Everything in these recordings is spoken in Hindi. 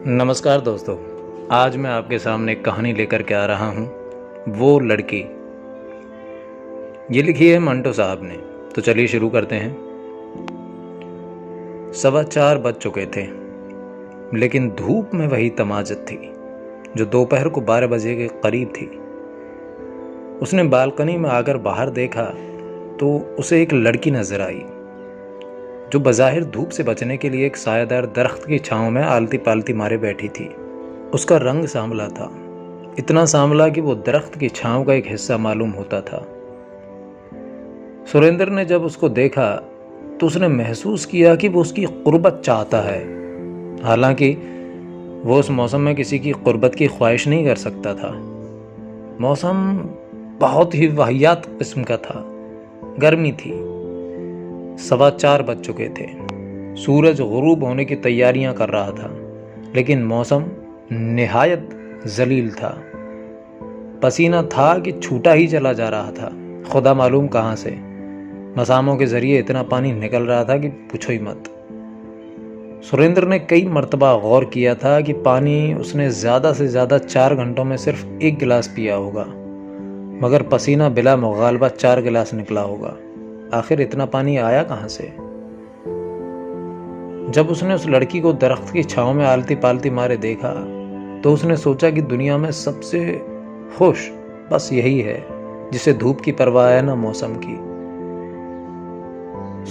नमस्कार दोस्तों। आज मैं आपके सामने एक कहानी लेकर के आ रहा हूँ, वो लड़की। ये लिखी है मंटो साहब ने। तो चलिए शुरू करते हैं। 4:15 बज चुके थे, लेकिन धूप में वही तमाजत थी जो दोपहर को 12 बजे के करीब थी। उसने बालकनी में आकर बाहर देखा तो उसे एक लड़की नजर आई जो बज़ाहिर धूप से बचने के लिए एक सायादार दरख्त की छांव में आलती पालती मारे बैठी थी। उसका रंग सांवला था, इतना सांवला कि वो दरख्त की छांव का एक हिस्सा मालूम होता था। सुरेंद्र ने जब उसको देखा तो उसने महसूस किया कि वो उसकी कुर्बत चाहता है। हालांकि वो उस मौसम में किसी की कुर्बत की ख्वाहिश नहीं कर सकता था। मौसम बहुत ही वाहियात किस्म का था। गर्मी थी। 4:15 बज चुके थे। सूरज गुरूब होने की तैयारियां कर रहा था, लेकिन मौसम निहायत जलील था। पसीना था कि छूटा ही चला जा रहा था, खुदा मालूम कहाँ से। मसामों के जरिए इतना पानी निकल रहा था कि पूछो ही मत। सुरेंद्र ने कई मर्तबा गौर किया था कि पानी उसने ज़्यादा से ज़्यादा 4 घंटों में सिर्फ 1 गिलास पिया होगा, मगर पसीना बिला मुगालबा 4 गिलास निकला होगा। आखिर इतना पानी आया कहाँ से? जब उसने उस लड़की को दरख्त की छांव में आलती पालती मारे देखा तो उसने सोचा कि दुनिया में सबसे खुश बस यही है जिसे धूप की परवाह है ना मौसम की।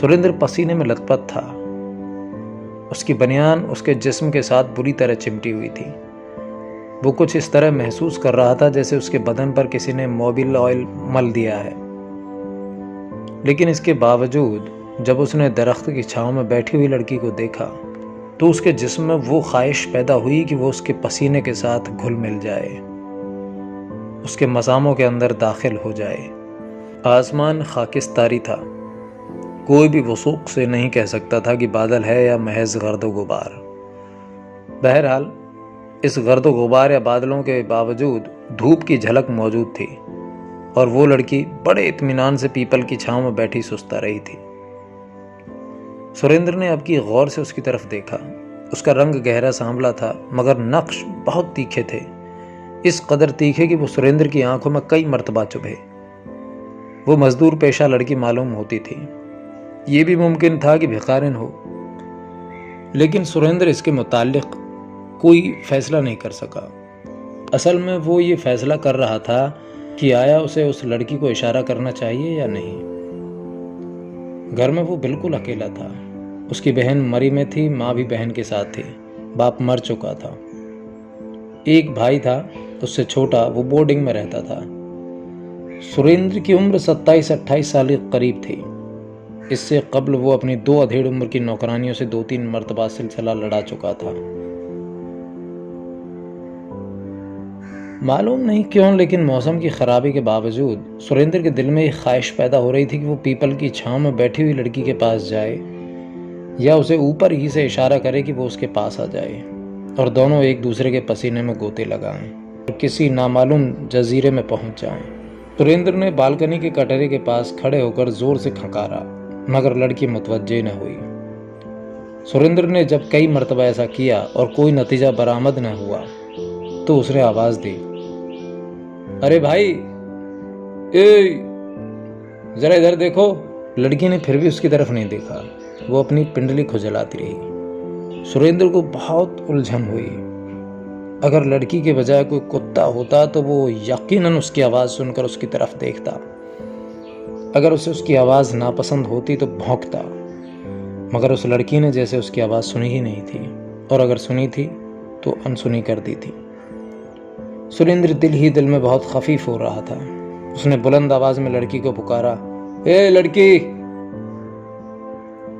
सुरेंद्र पसीने में लथपथ था। उसकी बनियान उसके जिस्म के साथ बुरी तरह चिमटी हुई थी। वो कुछ इस तरह महसूस कर रहा था जैसे उसके बदन पर किसी ने मोबिल ऑयल मल दिया है। लेकिन इसके बावजूद जब उसने दरख्त की छांव में बैठी हुई लड़की को देखा तो उसके जिस्म में वो ख्वाहिश पैदा हुई कि वो उसके पसीने के साथ घुल मिल जाए, उसके मसामों के अंदर दाखिल हो जाए। आसमान खाकिस्तारी था। कोई भी वसूख से नहीं कह सकता था कि बादल है या महज गर्दो गुबार। बहरहाल इस गर्दो गुबार या बादलों के बावजूद धूप की झलक मौजूद थी और वो लड़की बड़े इत्मीनान से पीपल की छांव में बैठी सुस्ता रही थी। सुरेंद्र ने अब की गौर से उसकी तरफ देखा। उसका रंग गहरा सांवला था, मगर नक्श बहुत तीखे थे, इस कदर तीखे कि वो सुरेंद्र की आंखों में कई मर्तबा चुभे। वो मजदूर पेशा लड़की मालूम होती थी। ये भी मुमकिन था कि भिखारिन हो, लेकिन सुरेंद्र इसके मुताल्लिक कोई फैसला नहीं कर सका। असल में वो ये फैसला कर रहा था कि आया उसे उस लड़की को इशारा करना चाहिए या नहीं। घर में वो बिल्कुल अकेला था। उसकी बहन मरी में थी, माँ भी बहन के साथ थी। बाप मर चुका था। एक भाई था, उससे छोटा, वो बोर्डिंग में रहता था। सुरेंद्र की उम्र 27-28 साल के करीब थी। इससे कब्ल वो अपनी 2 अधेड़ उम्र की नौकरानियों से 2-3 मर्तबा सिलसिला लड़ा चुका था। मालूम नहीं क्यों, लेकिन मौसम की खराबी के बावजूद सुरेंद्र के दिल में एक ख्वाहिश पैदा हो रही थी कि वो पीपल की छांव में बैठी हुई लड़की के पास जाए या उसे ऊपर ही से इशारा करे कि वो उसके पास आ जाए और दोनों एक दूसरे के पसीने में गोते लगाएं और किसी नामालूम जजीरे में पहुंच जाएं। सुरेंद्र ने बालकनी के कटरे के पास खड़े होकर जोर से खंकारा, मगर लड़की मुतवज्जे न हुई। सुरेंद्र ने जब कई मर्तबा ऐसा किया और कोई नतीजा बरामद न हुआ तो उसने आवाज दी, अरे भाई, जरा इधर देखो। लड़की ने फिर भी उसकी तरफ नहीं देखा। वो अपनी पिंडली खुजलाती रही। सुरेंद्र को बहुत उलझन हुई। अगर लड़की के बजाय कोई कुत्ता होता तो वो यकीनन उसकी आवाज सुनकर उसकी तरफ देखता। अगर उसे उसकी आवाज नापसंद होती तो भौंकता, मगर उस लड़की ने जैसे उसकी आवाज सुनी ही नहीं थी, और अगर सुनी थी तो अनसुनी कर दी थी। सुरेंद्र दिल ही दिल में बहुत खफीफ हो रहा था। उसने बुलंद आवाज में लड़की को पुकारा, ए लड़की।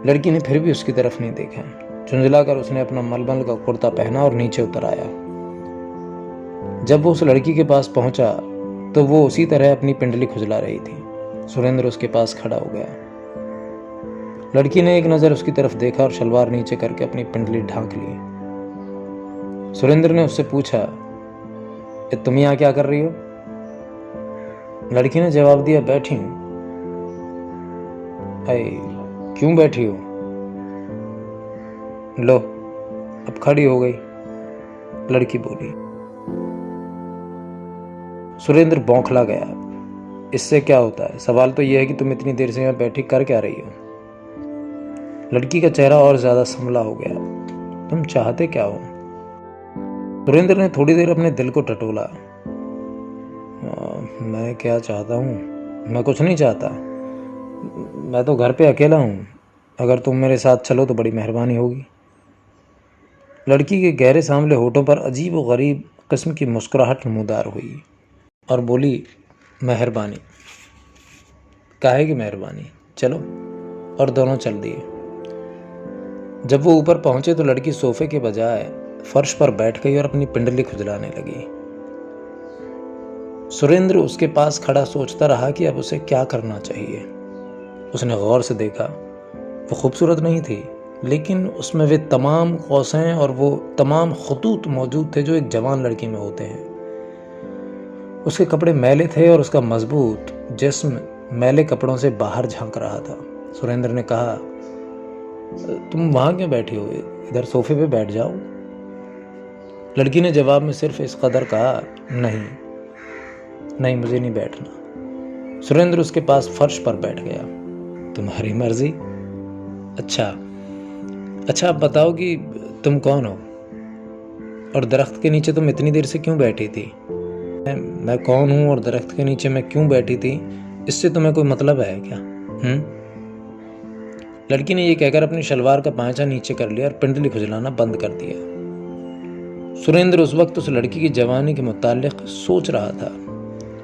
लड़की ने फिर भी उसकी तरफ नहीं देखा। झुंझलाकर उसने अपना मलमल का कुर्ता पहना और नीचे उतर आया। जब वो उस लड़की के पास पहुंचा तो वो उसी तरह अपनी पिंडली खुजला रही थी। सुरेंद्र उसके पास खड़ा हो गया। लड़की ने एक नजर उसकी तरफ देखा और शलवार नीचे करके अपनी पिंडली ढांक ली। सुरेंद्र ने उससे पूछा, तुम यहाँ क्या कर रही हो? लड़की ने जवाब दिया, बैठी हूं। क्यों बैठी हो? लो, अब खड़ी हो गई। लड़की बोली। सुरेंद्र बौखला गया। इससे क्या होता है? सवाल तो यह है कि तुम इतनी देर से यहाँ बैठी कर क्या रही हो? लड़की का चेहरा और ज्यादा संभला हो गया। तुम चाहते क्या हो? सुरेंद्र ने थोड़ी देर अपने दिल को टटोला। मैं क्या चाहता हूँ? मैं कुछ नहीं चाहता। मैं तो घर पे अकेला हूँ। अगर तुम मेरे साथ चलो तो बड़ी मेहरबानी होगी। लड़की के गहरे सांवले होठों पर अजीब व गरीब किस्म की मुस्कुराहट नमूदार हुई और बोली, मेहरबानी? काहे की मेहरबानी? चलो। और दोनों चल दिए। जब वो ऊपर पहुंचे तो लड़की सोफे के बजाय फर्श पर बैठ गई और अपनी पिंडली खुजलाने लगी। सुरेंद्र उसके पास खड़ा सोचता रहा कि अब उसे क्या करना चाहिए। उसने गौर से देखा। वो खूबसूरत नहीं थी, लेकिन उसमें वे तमाम कौसें और वो तमाम खतूत मौजूद थे जो एक जवान लड़की में होते हैं। उसके कपड़े मैले थे और उसका मजबूत जिस्म मैले कपड़ों से बाहर झांक रहा था। सुरेंद्र ने कहा, तुम वहां क्यों बैठी हो? इधर सोफे पे बैठ जाओ। लड़की ने जवाब में सिर्फ इस कदर कहा, नहीं मुझे नहीं बैठना। सुरेंद्र उसके पास फर्श पर बैठ गया। तुम्हारी मर्जी। अच्छा अब बताओ कि तुम कौन हो और दरख्त के नीचे तुम इतनी देर से क्यों बैठी थी? मैं कौन हूं और दरख्त के नीचे मैं क्यों बैठी थी, इससे तुम्हें कोई मतलब है क्या? लड़की ने यह कहकर अपनी शलवार का पांचा नीचे कर लिया और पिंडली खुजलाना बंद कर दिया। सुरेंद्र उस वक्त उस लड़की की जवानी के मुताल्लिक सोच रहा था।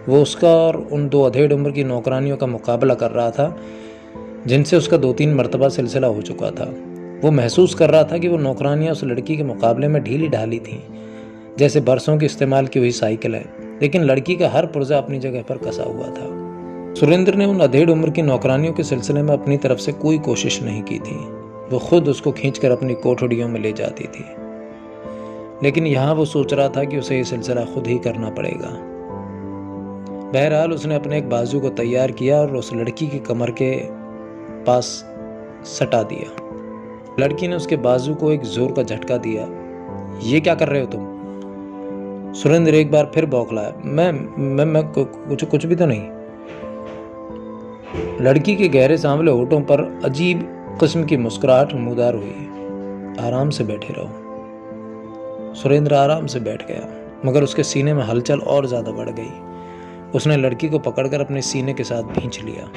वो उसका और उन दो अधेड़ उम्र की नौकरानियों का मुकाबला कर रहा था जिनसे उसका 2-3 मरतबा सिलसिला हो चुका था। वो महसूस कर रहा था कि वो नौकरानियां उस लड़की के मुकाबले में ढीली ढाली थीं, जैसे बरसों की इस्तेमाल की हुई साइकिल है, लेकिन लड़की का हर पुर्जा अपनी जगह पर कसा हुआ था। सुरेंद्र ने उन अधेड़ उम्र की नौकरानियों के सिलसिले में अपनी तरफ से कोई कोशिश नहीं की थी। वो खुद उसको खींचकर अपनी कोठड़ियों में ले जाती थी, लेकिन यहाँ वो सोच रहा था कि उसे ये सिलसिला खुद ही करना पड़ेगा। बहरहाल उसने अपने एक बाजू को तैयार किया और उस लड़की की कमर के पास सटा दिया। लड़की ने उसके बाजू को एक जोर का झटका दिया। ये क्या कर रहे हो तुम? सुरेंद्र एक बार फिर बौखलाया। मैं कुछ भी तो नहीं। लड़की के गहरे सांवले होठों पर अजीब किस्म की मुस्कुराहट नमूदार हुई। आराम से बैठे रहो। सुरेंद्र आराम से बैठ गया, मगर उसके सीने में हलचल और ज्यादा बढ़ गई। उसने लड़की को पकड़कर अपने सीने के साथ भींच लिया।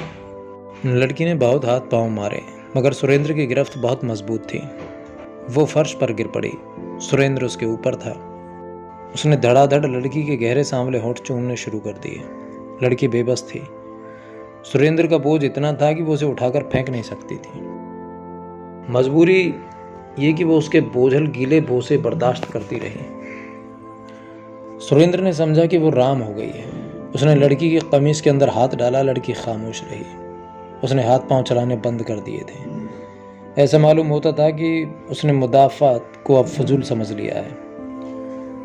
लड़की ने बहुत हाथ पांव मारे, मगर सुरेंद्र की गिरफ्त बहुत मजबूत थी। वो फर्श पर गिर पड़ी। सुरेंद्र उसके ऊपर था। उसने धड़ाधड़ लड़की के गहरे सांवले होंठ चूमने शुरू कर दिए। लड़की बेबस थी। सुरेंद्र का बोझ इतना था कि वो उसे उठाकर फेंक नहीं सकती थी। मजबूरी ये कि वो उसके बोझल गीले बोसे बर्दाश्त करती रही। सुरेंद्र ने समझा कि वो राम हो गई है। उसने लड़की की कमीज के अंदर हाथ डाला। लड़की खामोश रही। उसने हाथ पांव चलाने बंद कर दिए थे। ऐसा मालूम होता था कि उसने मुदाफ़ात को अब फजूल समझ लिया है।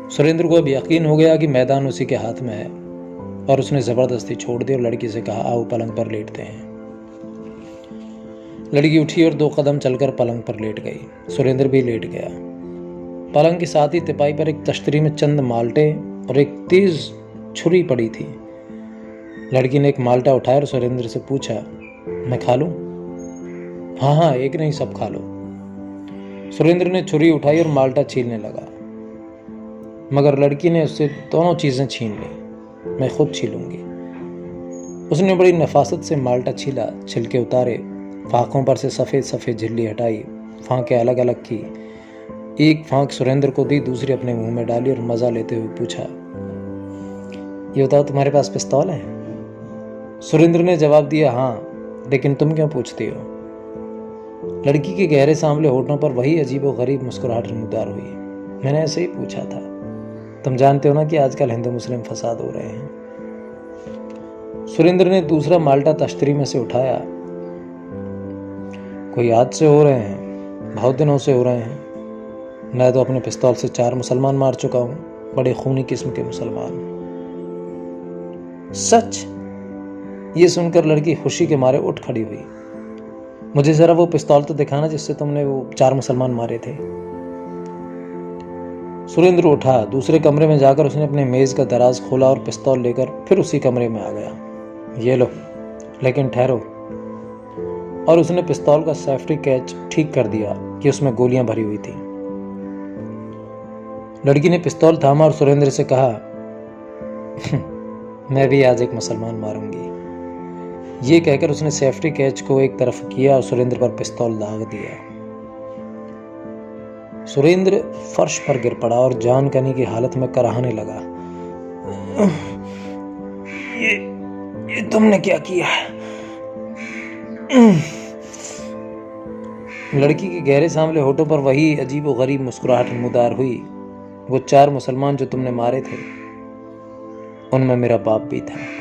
सुरेंद्र को अब यकीन हो गया कि मैदान उसी के हाथ में है, और उसने जबरदस्ती छोड़ दी और लड़की से कहा, आओ पलंग पर लेटते हैं। लड़की उठी और 2 कदम चलकर पलंग पर लेट गई। सुरेंद्र भी लेट गया। पलंग के साथ ही तिपाई पर एक तश्तरी में चंद माल्टे और एक तेज छुरी पड़ी थी। लड़की ने एक माल्टा उठाया और सुरेंद्र से पूछा, मैं खा लूं? हाँ, एक नहीं, सब खा लो। सुरेंद्र ने छुरी उठाई और माल्टा छीलने लगा, मगर लड़की ने उससे दोनों चीजें छीन ली। मैं खुद छीलूंगी। उसने बड़ी नफासत से माल्टा छीला, छिलके उतारे, फांकों पर से सफ़ेद सफ़ेद झिल्ली हटाई, फांकें अलग अलग की। एक फांक सुरेंद्र को दी, दूसरी अपने मुंह में डाली और मज़ा लेते हुए पूछा, ये बताओ तुम्हारे पास पिस्तौल है? सुरेंद्र ने जवाब दिया, हाँ, लेकिन तुम क्यों पूछती हो? लड़की के गहरे सांवले होठों पर वही अजीबो गरीब मुस्कुराहट नमूदार हुई। मैंने ऐसे ही पूछा था। तुम जानते हो ना कि आजकल हिंदू मुस्लिम फसाद हो रहे हैं। सुरेंद्र ने दूसरा माल्टा तश्तरी में से उठाया। कोई आज से हो रहे हैं, बहुत दिनों से हो रहे हैं। मैं तो अपने पिस्तौल से 4 मुसलमान मार चुका हूं, बड़े खूनी किस्म के मुसलमान। सच? ये सुनकर लड़की खुशी के मारे उठ खड़ी हुई। मुझे जरा वो पिस्तौल तो दिखाना जिससे तुमने वो 4 मुसलमान मारे थे। सुरेंद्र उठा। दूसरे कमरे में जाकर उसने अपने मेज का दराज खोला और पिस्तौल लेकर फिर उसी कमरे में आ गया। ये लो, लेकिन ठहरो। और उसने पिस्तौल का सेफ्टी कैच ठीक कर दिया कि उसमें गोलियां भरी हुई थी। लड़की ने पिस्तौल थामा और सुरेंद्र से कहा, मैं भी आज एक मुसलमान मारूंगी। ये कहकर उसने सेफ्टी कैच को एक तरफ किया और सुरेंद्र पर पिस्तौल दाग दिया। सुरेंद्र फर्श पर गिर पड़ा और जान कनी की हालत में कराहने लगा। ये तुमने क्या किया? लड़की के गहरे सांवले होठों पर वही अजीबोगरीब मुस्कुराहट नमूदार हुई। वो 4 मुसलमान जो तुमने मारे थे, उनमें मेरा बाप भी था।